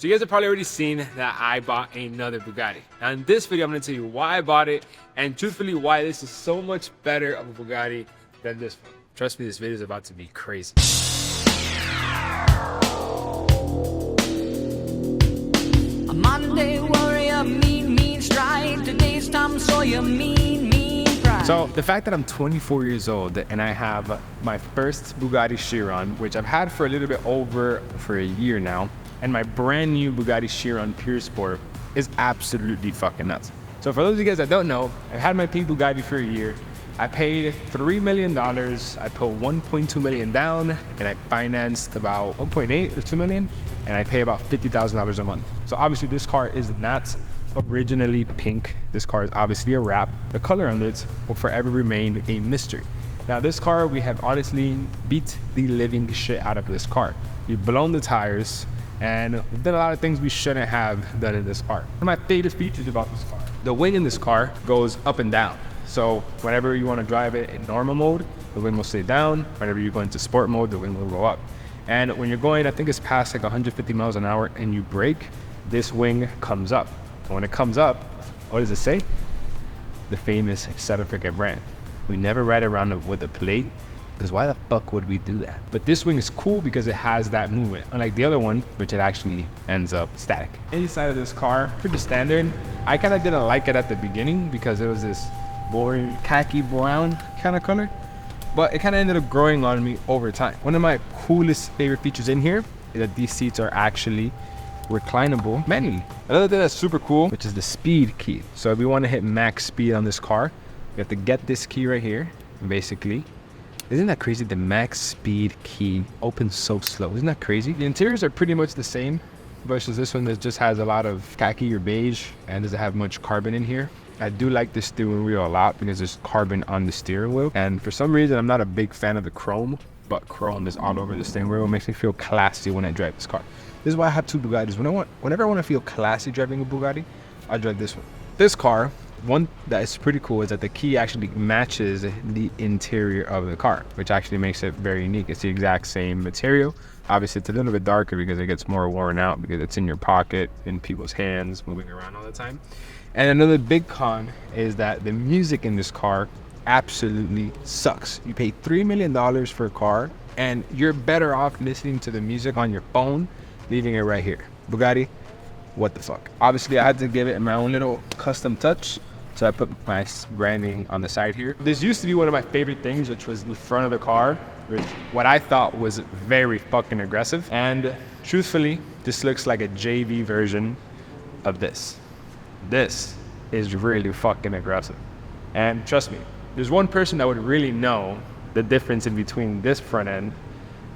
So you guys have probably already seen that I bought another Bugatti. Now in this video, I'm gonna tell you why I bought it and truthfully why this is so much better of a Bugatti than this one. Trust me, this video is about to be crazy. A Monday warrior, mean strike. Today's Tom Sawyer, mean pride. So the fact that I'm 24 years old and I have my first Bugatti Chiron, which I've had for a little bit over for a year now, and my brand new Bugatti Chiron Pur Sport is absolutely fucking nuts. So for those of you guys that don't know, I've had my pink Bugatti for a year. I paid $3 million. I put 1.2 million down and I financed about 1.8 or 2 million and I pay about $50,000 a month. So obviously this car is not originally pink. This car is obviously a wrap. The color on it will forever remain a mystery. Now this car, we have honestly beat the living shit out of this car. We've blown the tires, and we've done a lot of things we shouldn't have done in this car. One of my favorite features about this car, the wing in this car goes up and down. So whenever you want to drive it in normal mode, the wing will stay down. Whenever you go into sport mode, the wing will go up. And when you're going, I think it's past like 150 miles an hour and you brake, this wing comes up. And when it comes up, what does it say? The famous South African brand. We never ride around with a plate, because why the fuck would we do that? But this wing is cool because it has that movement, unlike the other one, which it actually ends up static. Inside of this car, pretty standard. I kind of didn't like it at the beginning because it was this boring khaki brown kind of color, but it kind of ended up growing on me over time. One of my coolest favorite features in here is that these seats are actually reclinable manually. Another thing that's super cool, which is the speed key. So if we want to hit max speed on this car, you have to get this key right here, basically. Isn't that crazy? The max speed key opens so slow. Isn't that crazy? The interiors are pretty much the same versus this one that just has a lot of khaki or beige and doesn't have much carbon in here. I do like the steering wheel a lot because there's carbon on the steering wheel. And for some reason, I'm not a big fan of the chrome, but chrome is all over the steering wheel. It makes me feel classy when I drive this car. This is why I have two Bugattis. Whenever I want to feel classy driving a Bugatti, I drive this one. This car, one that is pretty cool is that the key actually matches the interior of the car, which actually makes it very unique. It's the exact same material. Obviously, it's a little bit darker because it gets more worn out because it's in your pocket, in people's hands, moving around all the time. And another big con is that the music in this car absolutely sucks. You pay $3 million for a car and you're better off listening to the music on your phone, leaving it right here. Bugatti, what the fuck? Obviously, I had to give it my own little custom touch. So I put my branding on the side here. This used to be one of my favorite things, which was the front of the car, which what I thought was very fucking aggressive. And truthfully, this looks like a JV version of this. This is really fucking aggressive. And trust me, there's one person that would really know the difference in between this front end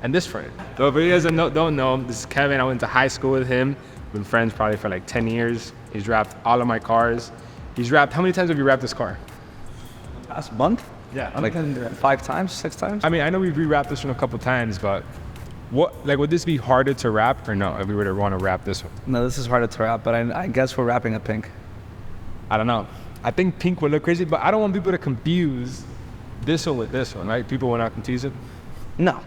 and this front end. So if you guys don't know, this is Kevin. I went to high school with him. Been friends probably for like 10 years. He's wrapped all of my cars. He's wrapped, how many times have you wrapped this car? Last month? Yeah. Like 5 times, 6 times? I mean, I know we've rewrapped this one a couple times, but would this be harder to wrap or no, if we were to want to wrap this one? No, this is harder to wrap, but I guess we're wrapping it pink. I don't know. I think pink would look crazy, but I don't want people to confuse this one with this one, right? People will not confuse it? No.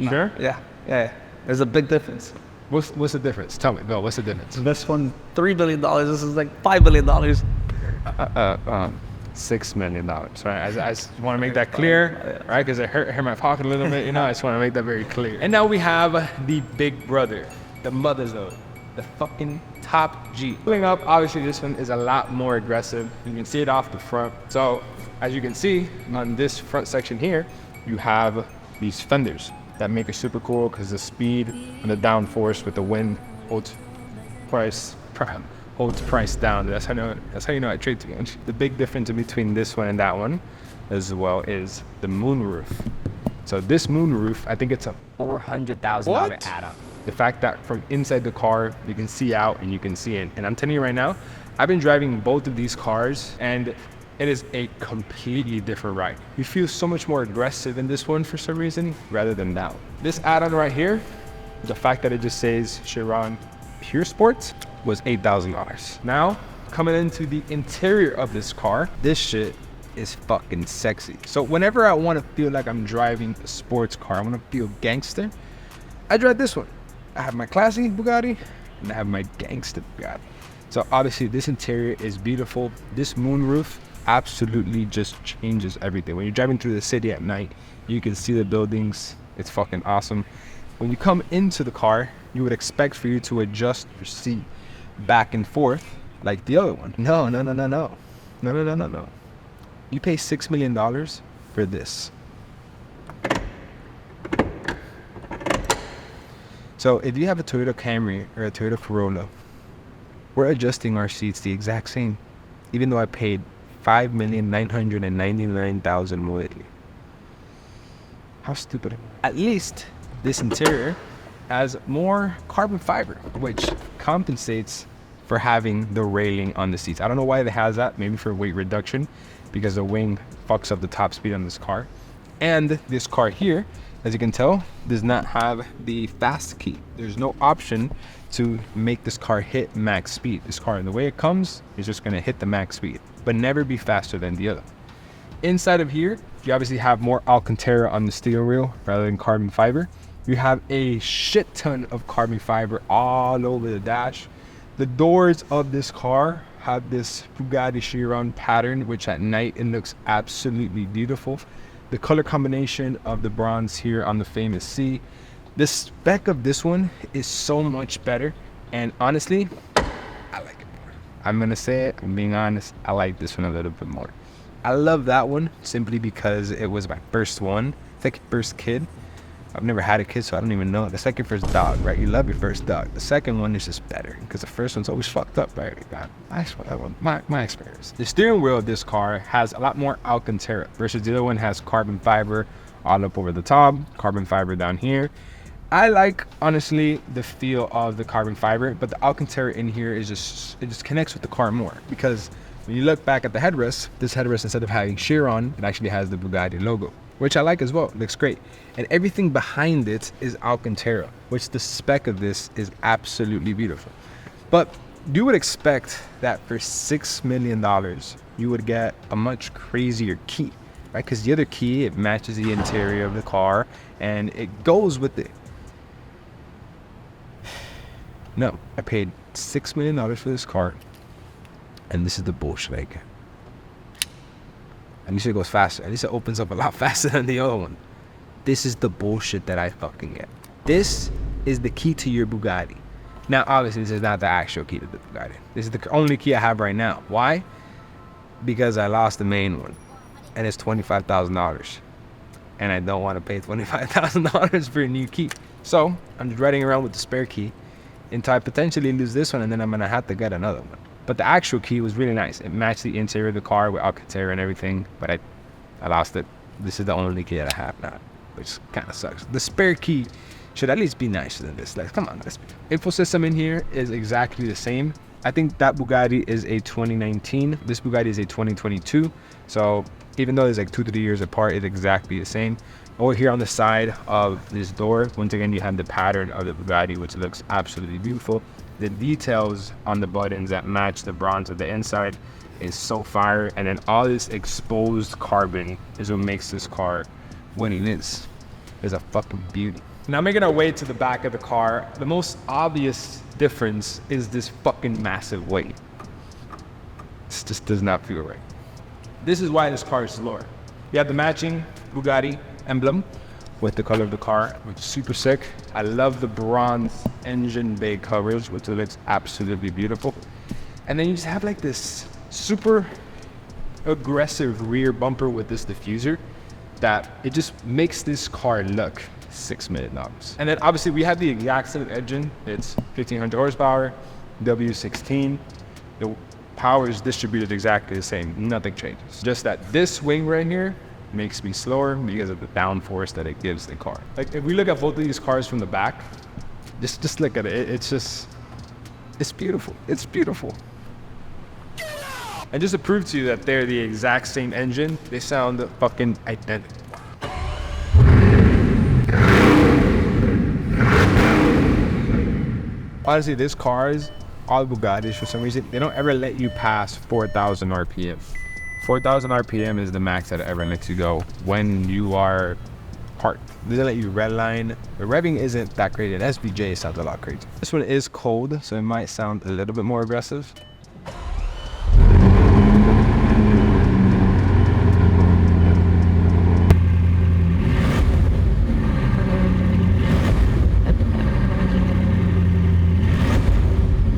Sure? Yeah. There's a big difference. What's the difference? Tell me, Bill, what's the difference? This one, $3 billion. This is like $5 billion. $6 million, right? I just want to make that clear, right? Because it hurt my pocket a little bit, you know? I just want to make that very clear. And now we have the big brother, the mother's load, the fucking top G. Pulling up, obviously this one is a lot more aggressive. You can see it off the front. So as you can see on this front section here, you have these fenders that make it super cool because the speed and the downforce with the wind holds price down. That's how you know I trade to you. The big difference in between this one and that one as well is the moonroof. So this moonroof, I think it's a $400,000 add-on. The fact that from inside the car, you can see out and you can see in. And I'm telling you right now, I've been driving both of these cars and it is a completely different ride. You feel so much more aggressive in this one for some reason rather than that one. This add-on right here, the fact that it just says Chiron Pur Sport was $8,000. Now, coming into the interior of this car, this shit is fucking sexy. So whenever I want to feel like I'm driving a sports car, I want to feel gangster, I drive this one. I have my classic Bugatti, and I have my gangster Bugatti. So obviously this interior is beautiful. This moonroof absolutely just changes everything. When you're driving through the city at night, you can see the buildings. It's fucking awesome. When you come into the car, you would expect for you to adjust your seat back and forth like the other one. No. You pay $6 million for this. So if you have a Toyota Camry or a Toyota Corolla, we're adjusting our seats the exact same, even though I paid $5,999,000 more lately. How stupid am I? At least this interior has more carbon fiber, which compensates for having the railing on the seats. I don't know why it has that, maybe for weight reduction, because the wing fucks up the top speed on this car. And this car here, as you can tell, does not have the fast key. There's no option to make this car hit max speed. This car, the way it comes, is just gonna hit the max speed, but never be faster than the other. Inside of here, you obviously have more Alcantara on the steering wheel rather than carbon fiber. You have a shit ton of carbon fiber all over the dash. The doors of this car have this Bugatti Chiron pattern, which at night it looks absolutely beautiful. The color combination of the bronze here on the famous C. The spec of this one is so much better, and honestly, I like it more. I'm gonna say it, I'm being honest, I like this one a little bit more. I love that one simply because it was my first one. It's like your first kid. I've never had a kid, so I don't even know. That's like your first dog, right? You love your first dog. The second one is just better because the first one's always fucked up, right? My experience. The steering wheel of this car has a lot more Alcantara versus the other one has carbon fiber all up over the top, carbon fiber down here. I like, honestly, the feel of the carbon fiber, but the Alcantara in here is just, it just connects with the car more, because when you look back at the headrest, this headrest, instead of having Chiron, it actually has the Bugatti logo, which I like as well. It looks great. And everything behind it is Alcantara, which the spec of this is absolutely beautiful. But you would expect that for $6 million, you would get a much crazier key, right? Because the other key, it matches the interior of the car and it goes with it. No, I paid $6 million for this car, and this is the bullshit I get. At least it goes faster. At least it opens up a lot faster than the other one. This is the bullshit that I fucking get. This is the key to your Bugatti. Now, obviously, this is not the actual key to the Bugatti. This is the only key I have right now. Why? Because I lost the main one, and it's $25,000. And I don't want to pay $25,000 for a new key. So, I'm just riding around with the spare key until I potentially lose this one, and then I'm going to have to get another one. But the actual key was really nice. It matched the interior of the car with Alcantara and everything, but I lost it. This is the only key that I have now, which kind of sucks. The spare key should at least be nicer than this. Like, come on, info system in here is exactly the same. I think that Bugatti is a 2019. This Bugatti is a 2022. So even though it's like 2 to 3 years apart, it's exactly the same. Over here on the side of this door, once again, you have the pattern of the Bugatti, which looks absolutely beautiful. The details on the buttons that match the bronze of the inside is so fire. And then all this exposed carbon is what makes this car what it is. It's a fucking beauty. Now making our way to the back of the car, the most obvious difference is this fucking massive weight. This just does not feel right. This is why this car is slower. You have the matching Bugatti emblem with the color of the car, which is super sick. I love the bronze engine bay coverage, which looks absolutely beautiful. And then you just have like this super aggressive rear bumper with this diffuser that it just makes this car look $6 million. And then obviously we have the exact same engine. It's 1500 horsepower, W16. The power is distributed exactly the same. Nothing changes. Just that this wing right here makes me slower because of the downforce that it gives the car. Like if we look at both of these cars from the back, just look at it. It's just, it's beautiful. It's beautiful. And just to prove to you that they're the exact same engine, they sound fucking identical. Honestly, this cars, all Bugattis for some reason, they don't ever let you pass 4,000 RPM. 4,000 RPM is the max that it ever lets you go when you are park. They let you redline. The revving isn't that great. An SVJ sounds a lot crazy. This one is cold, so it might sound a little bit more aggressive.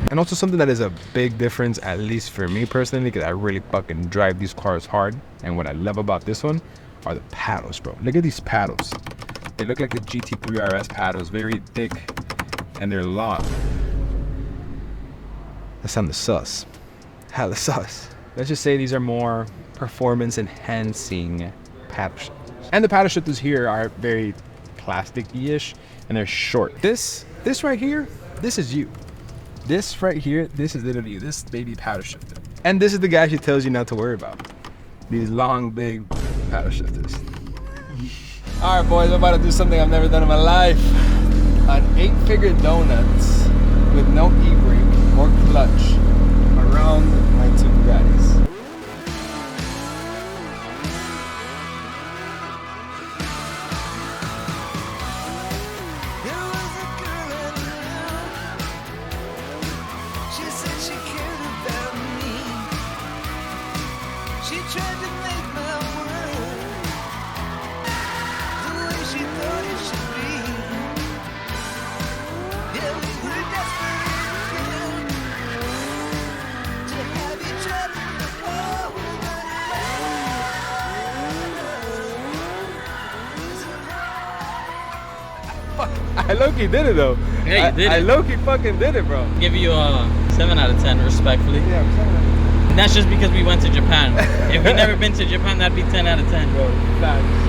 And also something that is a big difference, at least for me personally, because I really fucking drive these cars hard. And what I love about this one are the paddles, bro. Look at these paddles. They look like the GT3 RS paddles, very thick, and they're long. That sounds sus. Hella sus. Let's just say these are more performance enhancing paddle shifters. And the paddle shifters here are very plastic-ish, and they're short. This right here, this is you. This right here, this is literally you, this baby paddle shifter. And this is the guy she tells you not to worry about. These long, big paddle shifters. All right, boys, I'm about to do something I've never done in my life. An 8-figure donuts with no e-brake or clutch around my 2 Bugattis. I low-key did it though. Yeah, you did I it. low-key fucking did it, bro. Give you a 7 out of 10, respectfully. Yeah, I'm sorry. And that's just because we went to Japan. If we never been to Japan, that'd be 10 out of 10. Bro, facts.